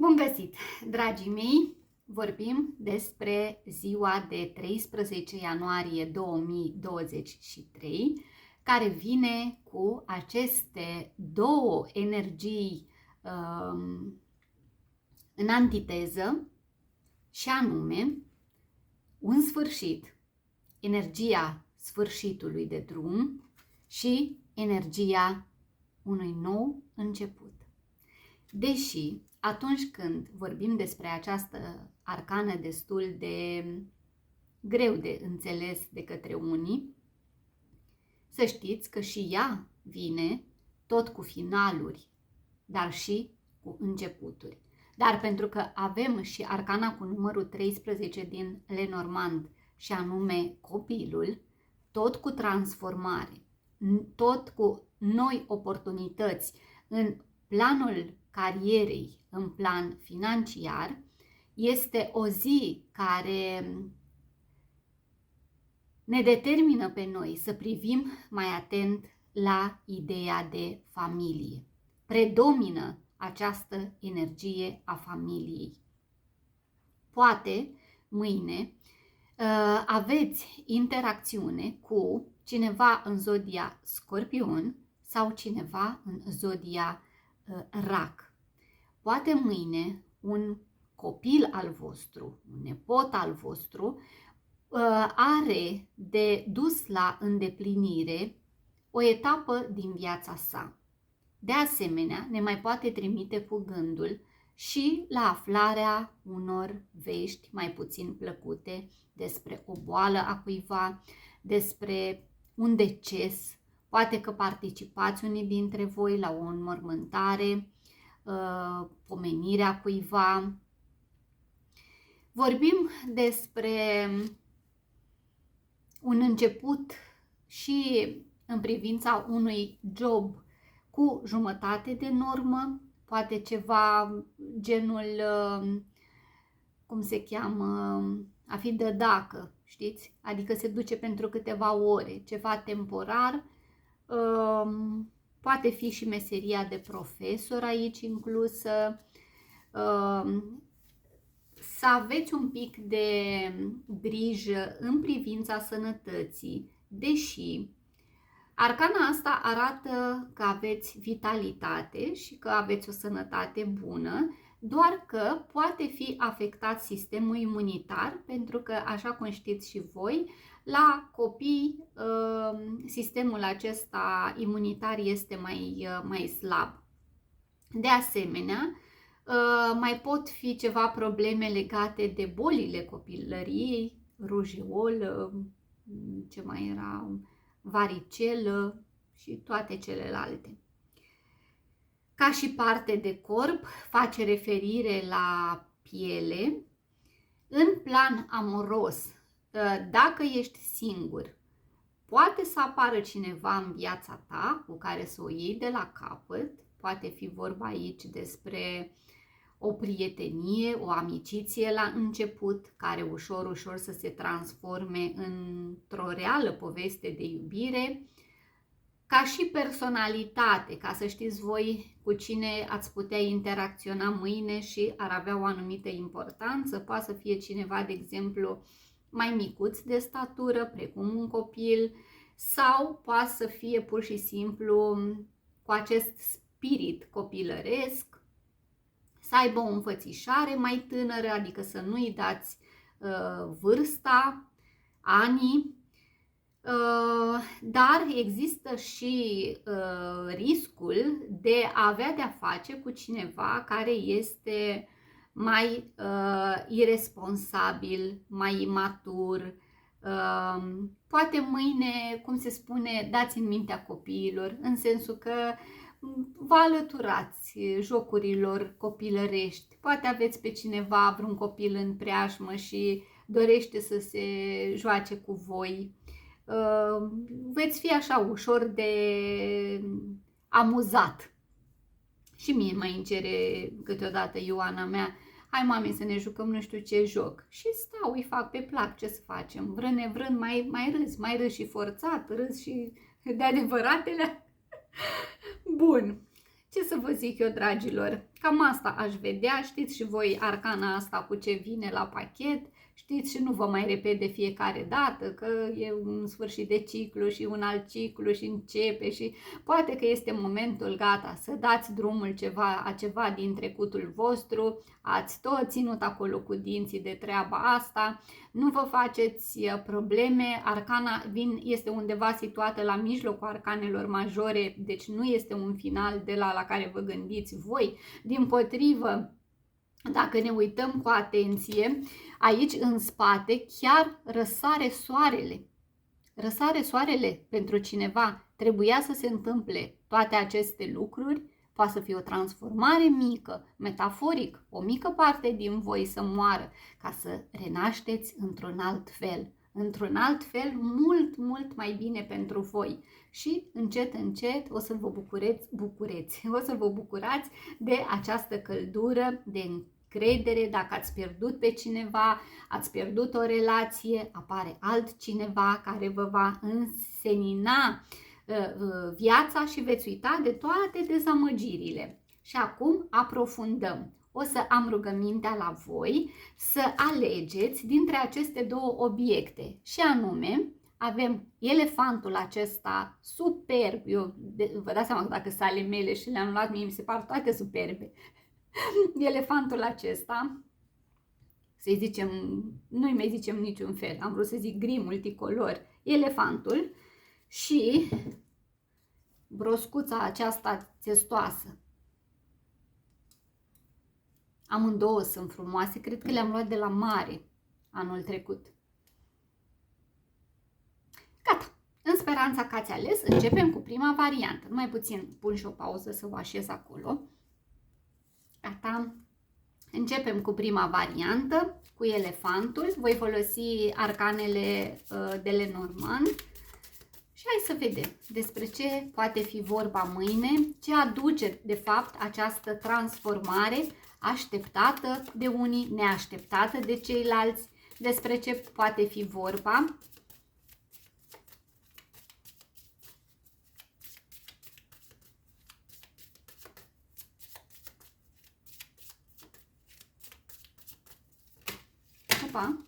Bun găsit, dragii mei! Vorbim despre ziua de 13 ianuarie 2023, care vine cu aceste două energii în antiteză, și anume un sfârșit, energia sfârșitului de drum și energia unui nou început. Deși atunci când vorbim despre această arcană destul de greu de înțeles de către unii, să știți că și ea vine tot cu finaluri, dar și cu începuturi. Dar pentru că avem și arcana cu numărul 13 din Lenormand, și anume copilul, tot cu transformare, tot cu noi oportunități în planul carierei, în plan financiar, este o zi care ne determină pe noi să privim mai atent la ideea de familie. Predomină această energie a familiei. Poate mâine aveți interacțiune cu cineva în zodia Scorpion sau cineva în zodia Rac. Poate mâine un copil al vostru, un nepot al vostru, are de dus la îndeplinire o etapă din viața sa. De asemenea, ne mai poate trimite cu gândul și la aflarea unor vești mai puțin plăcute despre o boală a cuiva, despre un deces. Poate că participați unii dintre voi la o înmormântare, pomenirea cuiva. Vorbim despre un început și în privința unui job cu jumătate de normă, poate ceva genul, cum se cheamă, a fi dădacă, știți? Adică se duce pentru câteva ore, ceva temporar. Poate fi și meseria de profesor aici inclusă. Să aveți un pic de grijă în privința sănătății, deși arcana asta arată că aveți vitalitate și că aveți o sănătate bună, doar că poate fi afectat sistemul imunitar, pentru că, așa cum știți și voi, la copii sistemul acesta imunitar este mai slab. De asemenea, mai pot fi ceva probleme legate de bolile copilăriei, rujeolă, ce mai era, varicelă și toate celelalte. Ca și parte de corp, face referire la piele. În plan amoros, dacă ești singur, poate să apară cineva în viața ta cu care să o iei de la capăt. Poate fi vorba aici despre o prietenie, o amiciție la început, care ușor să se transforme într-o reală poveste de iubire. Ca și personalitate, ca să știți voi cu cine ați putea interacționa mâine și ar avea o anumită importanță. Poate să fie cineva, de exemplu, mai micuț de statură, precum un copil, sau poate să fie pur și simplu cu acest spirit copilăresc, să aibă o înfățișare mai tânără, adică să nu-i dați vârsta, anii, dar există și riscul de a avea de-a face cu cineva care este mai irresponsabil, mai imatur. Poate mâine, cum se spune, dați în mintea copiilor, în sensul că vă alăturați jocurilor copilărești. Poate aveți pe cineva, vreun copil în preajmă și dorește să se joace cu voi. Veți fi așa ușor de amuzat. Și mie mai îmi cere câteodată Ioana mea: hai mami să ne jucăm nu știu ce joc. Și stau, îi fac pe plac, ce să facem. Vrând nevrând mai râs și forțat, râs și de adevăratele. Bun, ce să vă zic eu, dragilor? Cam asta aș vedea, știți și voi arcana asta cu ce vine la pachet, știți și nu vă mai repet de fiecare dată că e un sfârșit de ciclu și un alt ciclu și începe și poate că este momentul gata să dați drumul a ceva din trecutul vostru, ați tot ținut acolo cu dinții de treaba asta, nu vă faceți probleme, arcana este undeva situată la mijlocul arcanelor majore, deci nu este un final de la care vă gândiți voi, dimpotrivă. Dacă ne uităm cu atenție, aici în spate chiar răsare soarele. Răsare soarele pentru cineva. Trebuia să se întâmple toate aceste lucruri. Poate să fie o transformare mică, metaforic, o mică parte din voi să moară, ca să renașteți într-un alt fel. Într-un alt fel mult, mult mai bine pentru voi. Și încet, încet o să vă o să vă bucurați de această căldură, de încredere. Dacă ați pierdut pe cineva, ați pierdut o relație, apare altcineva care vă va însenina viața și veți uita de toate dezamăgirile. Și acum aprofundăm. O să am rugămintea la voi să alegeți dintre aceste două obiecte și anume avem elefantul acesta superb. Vă dați seama că dacă sunt ale mele și le-am luat, mie mi se par toate superbe. Elefantul acesta, să-i zicem, nu-i mai zicem niciun fel, am vrut să zic gri multicolor, elefantul și broscuța aceasta țestoasă. Amândouă sunt frumoase, cred că le-am luat de la mare anul trecut. Gata, în speranța că ați ales, începem cu prima variantă. Numai puțin pun și o pauză să o așez acolo. Gata, începem cu prima variantă, cu elefantul. Voi folosi arcanele de Lenormand și hai să vedem despre ce poate fi vorba mâine, ce aduce de fapt această transformare așteptată de unii, neașteptată de ceilalți, despre ce poate fi vorba. Opa,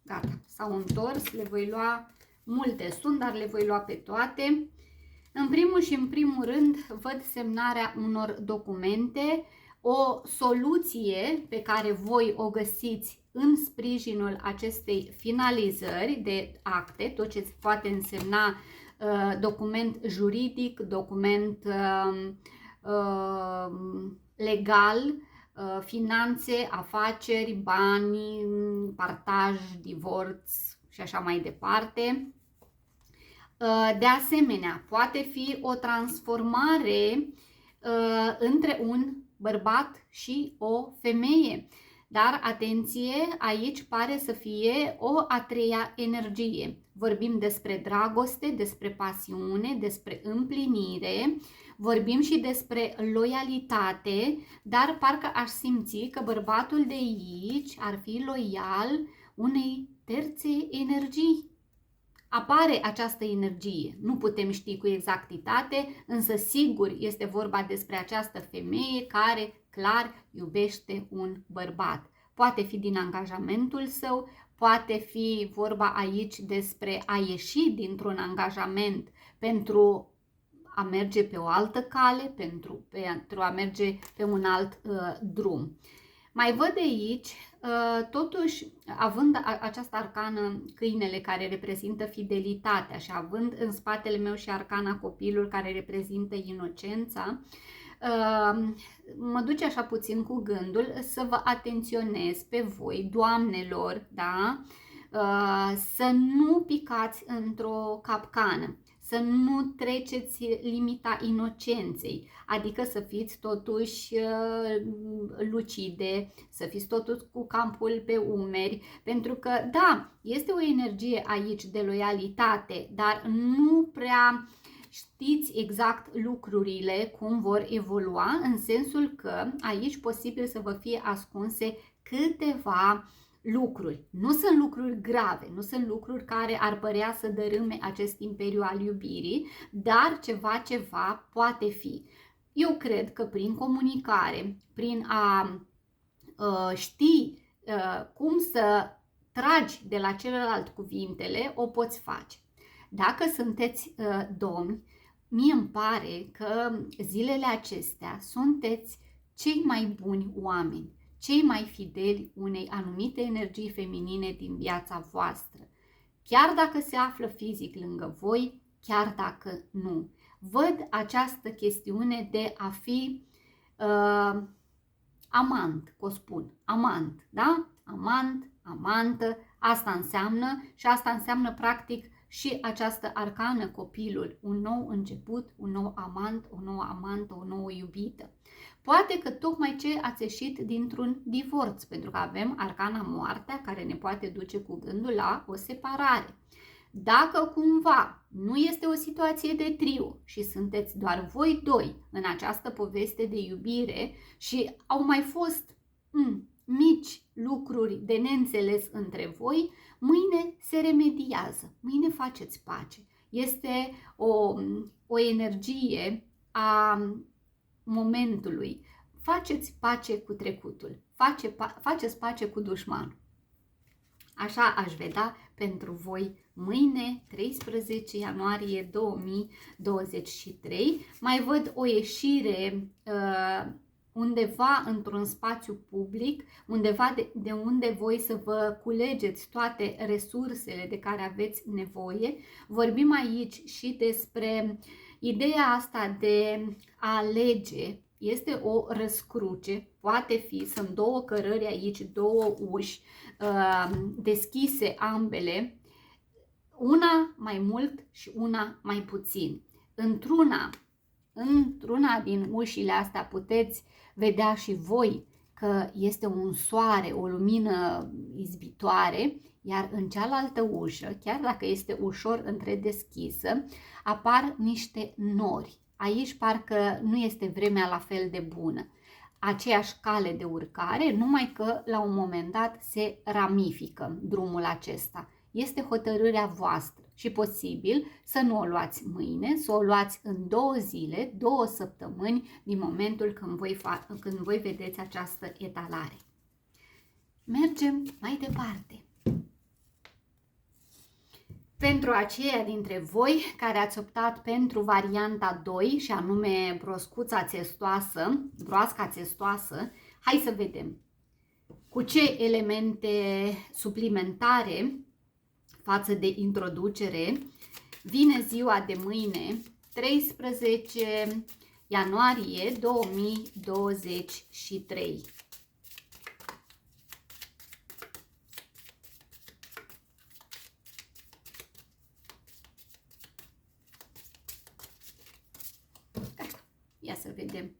gata, s-au întors, le voi lua, multe sunt, dar le voi lua pe toate. În primul și în primul rând văd semnarea unor documente, o soluție pe care voi o găsiți în sprijinul acestei finalizări de acte, tot ce poate însemna document juridic, document legal, finanțe, afaceri, bani, partaj, divorț și așa mai departe. De asemenea, poate fi o transformare între un bărbat și o femeie. Dar atenție, aici pare să fie o a treia energie. Vorbim despre dragoste, despre pasiune, despre împlinire, vorbim și despre loialitate, dar parcă aș simți că bărbatul de aici ar fi loial unei terțe energii. Apare această energie, nu putem ști cu exactitate, însă sigur este vorba despre această femeie care clar iubește un bărbat. Poate fi din angajamentul său, poate fi vorba aici despre a ieși dintr-un angajament pentru a merge pe o altă cale, pentru a merge pe un alt drum. Mai văd aici, totuși, având această arcană câinele care reprezintă fidelitatea și având în spatele meu și arcana copilul care reprezintă inocența, mă duce așa puțin cu gândul să vă atenționez pe voi, doamnelor, da? Să nu picați într-o capcană, să nu treceți limita inocenței, adică să fiți totuși lucide, să fiți totuși cu capul pe umeri, pentru că, da, este o energie aici de loialitate, dar nu prea știți exact lucrurile cum vor evolua, în sensul că aici posibil să vă fie ascunse câteva lucruri. Nu sunt lucruri grave, nu sunt lucruri care ar părea să dărâme acest imperiu al iubirii, dar ceva poate fi. Eu cred că prin comunicare, prin a ști cum să tragi de la celălalt cuvintele, o poți face. Dacă sunteți domni, mie îmi pare că zilele acestea sunteți cei mai buni oameni, cei mai fideli unei anumite energii feminine din viața voastră. Chiar dacă se află fizic lângă voi, chiar dacă nu. Văd această chestiune de a fi amant, că o spun, amant, da? Amant, amantă, asta înseamnă și asta înseamnă practic și această arcană, copilul, un nou început, un nou amant, o nouă amantă, o nouă iubită. Poate că tocmai ce ați ieșit dintr-un divorț, pentru că avem arcana moartea care ne poate duce cu gândul la o separare. Dacă cumva nu este o situație de trio și sunteți doar voi doi în această poveste de iubire și au mai fost mici lucruri de neînțeles între voi, mâine se remediază, mâine faceți pace. Este o energie a momentului. Faceți pace cu trecutul, faceți pace cu dușmanul. Așa aș vedea pentru voi mâine, 13 ianuarie 2023. Mai văd o ieșire undeva într-un spațiu public, undeva de unde voi să vă culegeți toate resursele de care aveți nevoie. Vorbim aici și despre ideea asta de a alege. Este o răscruce, poate fi, sunt două cărări aici, două uși deschise ambele, una mai mult și una mai puțin. Într-una din ușile astea puteți vedea și voi că este un soare, o lumină izbitoare, iar în cealaltă ușă, chiar dacă este ușor întredeschisă, apar niște nori. Aici parcă nu este vremea la fel de bună. Aceeași cale de urcare, numai că la un moment dat se ramifică drumul acesta. Este hotărârea voastră și posibil să nu o luați mâine, să o luați în 2 zile, 2 săptămâni din momentul când voi vedeți această etalare. Mergem mai departe. Pentru aceia dintre voi care ați optat pentru varianta 2 și anume broasca țestoasă, hai să vedem cu ce elemente suplimentare față de introducere vine ziua de mâine, 13 ianuarie 2023. Ia să vedem.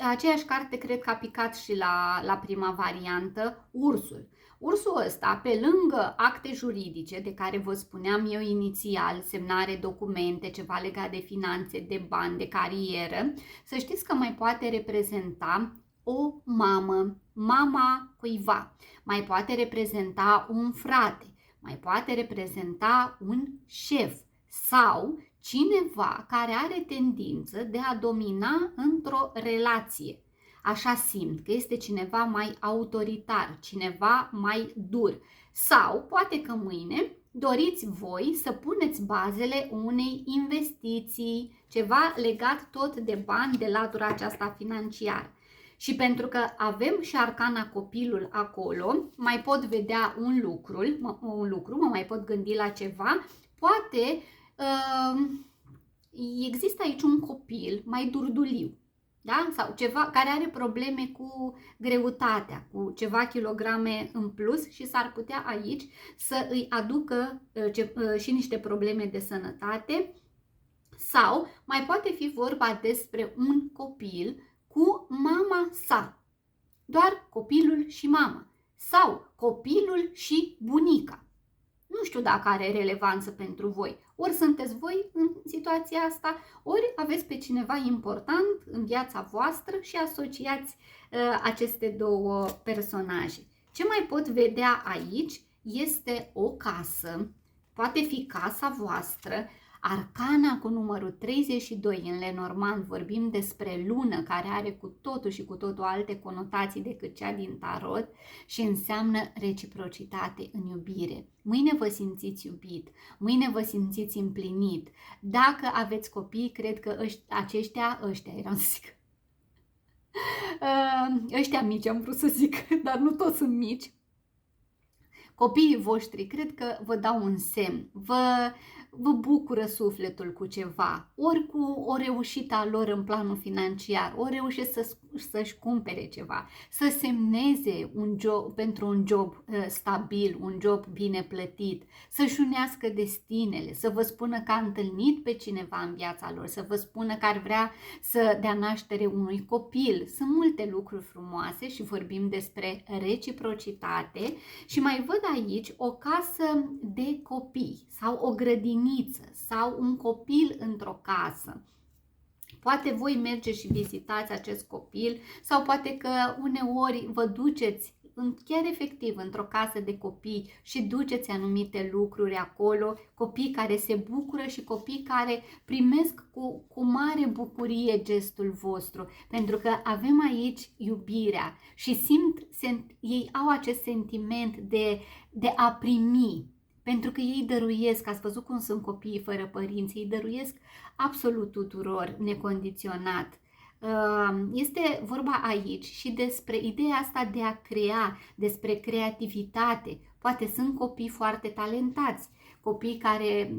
Aceeași carte cred că a picat și la prima variantă, ursul. Ursul ăsta, pe lângă acte juridice de care vă spuneam eu inițial, semnare, documente, ceva legat de finanțe, de bani, de carieră, să știți că mai poate reprezenta o mamă, mama cuiva, mai poate reprezenta un frate, mai poate reprezenta un șef sau cineva care are tendință de a domina într-o relație. Așa simt că este cineva mai autoritar, cineva mai dur. Sau poate că mâine doriți voi să puneți bazele unei investiții, ceva legat tot de bani, de latura aceasta financiară. Și pentru că avem și arcana copilul acolo, mai pot vedea un lucru, mă mai pot gândi la ceva, poate există aici un copil mai durduliu, da? Sau ceva care are probleme cu greutatea, cu ceva kilograme în plus și s-ar putea aici să îi aducă și niște probleme de sănătate. Sau mai poate fi vorba despre un copil cu mama sa, doar copilul și mama, sau copilul și bunica. Nu știu dacă are relevanță pentru voi. Ori sunteți voi în situația asta, ori aveți pe cineva important în viața voastră și asociați aceste două personaje. Ce mai pot vedea aici este o casă, poate fi casa voastră, Arcana cu numărul 32 în Lenormand vorbim despre lună, care are cu totul și cu totul alte conotații decât cea din tarot și înseamnă reciprocitate în iubire. Mâine vă simțiți iubit, mâine vă simțiți împlinit. Dacă aveți copii, cred că ăștia eram să zic, ăștia mici am vrut să zic, dar nu toți sunt mici. Copiii voștri cred că vă dau un semn, vă bucură sufletul cu ceva, ori cu o reușită a lor în planul financiar, ori reușesc să-și cumpere ceva, să semneze pentru un job stabil, un job bine plătit, să-și unească destinele, să vă spună că a întâlnit pe cineva în viața lor, să vă spună că ar vrea să dea naștere unui copil. Sunt multe lucruri frumoase și vorbim despre reciprocitate și mai văd aici o casă de copii sau o grădiniță sau un copil într-o casă. Poate voi mergeți și vizitați acest copil sau poate că uneori vă duceți chiar efectiv într-o casă de copii și duceți anumite lucruri acolo, copii care se bucură și copii care primesc cu mare bucurie gestul vostru, pentru că avem aici iubirea și ei au acest sentiment de a primi. Pentru că ei dăruiesc, ați văzut cum sunt copiii fără părinți, ei dăruiesc absolut tuturor, necondiționat. Este vorba aici și despre ideea asta de a crea, despre creativitate. Poate sunt copii foarte talentați, copii care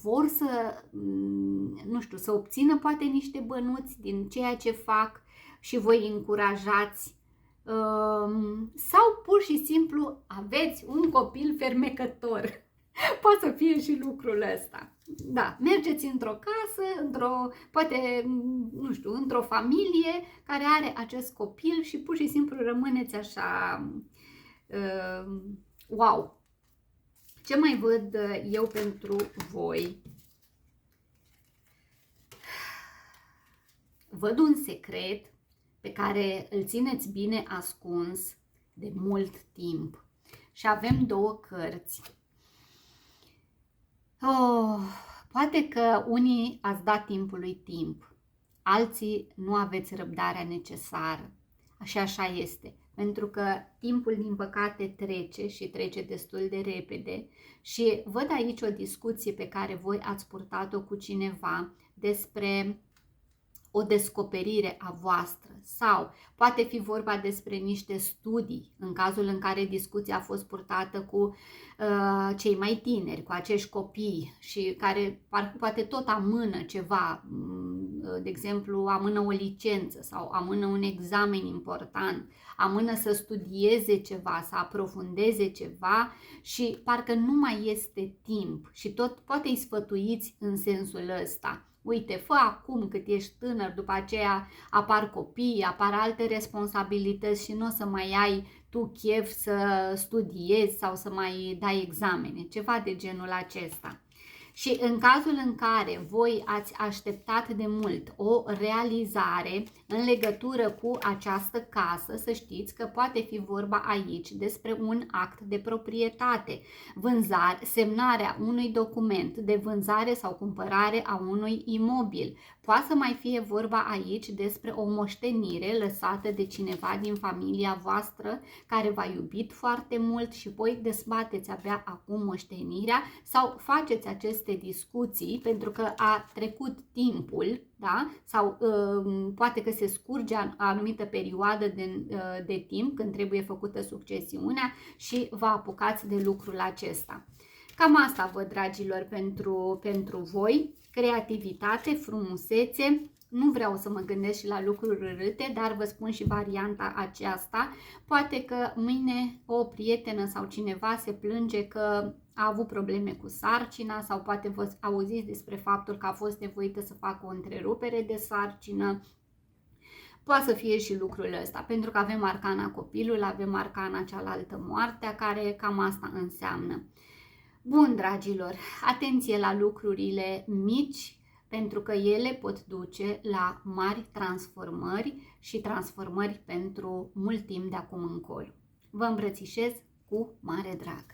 vor să obțină poate niște bănuți din ceea ce fac și voi îi încurajați. Sau pur și simplu aveți un copil fermecător. Poate să fie și lucrul ăsta. Da, mergeți într-o casă, poate, nu știu, într-o familie care are acest copil și pur și simplu rămâneți așa, wow! Ce mai văd eu pentru voi? Văd un secret pe care îl țineți bine ascuns de mult timp. Și avem două cărți. Poate că unii ați dat timpului timp, alții nu aveți răbdarea necesară. Așa este. Pentru că timpul, din păcate, trece și trece destul de repede și văd aici o discuție pe care voi ați purtat-o cu cineva despre o descoperire a voastră sau poate fi vorba despre niște studii în cazul în care discuția a fost purtată cu cei mai tineri, cu acești copii și care poate tot amână ceva, de exemplu amână o licență sau amână un examen important, amână să studieze ceva, să aprofundeze ceva și parcă nu mai este timp și tot poate îi sfătuiți în sensul ăsta. Uite, fă acum cât ești tânăr, după aceea apar copii, apar alte responsabilități și nu o să mai ai tu chef să studiezi sau să mai dai examene, ceva de genul acesta. Și în cazul în care voi ați așteptat de mult o realizare în legătură cu această casă, să știți că poate fi vorba aici despre un act de proprietate, vânzare, semnarea unui document de vânzare sau cumpărare a unui imobil. Poate să mai fie vorba aici despre o moștenire lăsată de cineva din familia voastră care v-a iubit foarte mult și voi dezbateți abia acum moștenirea sau faceți aceste discuții pentru că a trecut timpul, da? Sau poate că se scurge o anumită perioadă de timp când trebuie făcută succesiunea și vă apucați de lucrul acesta. Cam asta văd, dragilor, pentru voi. Creativitate, frumusețe. Nu vreau să mă gândesc și la lucruri urâte, dar vă spun și varianta aceasta. Poate că mâine o prietenă sau cineva se plânge că a avut probleme cu sarcina sau poate vă auziți despre faptul că a fost nevoită să facă o întrerupere de sarcină. Poate să fie și lucrul ăsta, pentru că avem arcana copilul, avem arcana cealaltă, moartea, care cam asta înseamnă. Bun, dragilor, atenție la lucrurile mici, pentru că ele pot duce la mari transformări și transformări pentru mult timp de acum încolo. Vă îmbrățișez cu mare drag!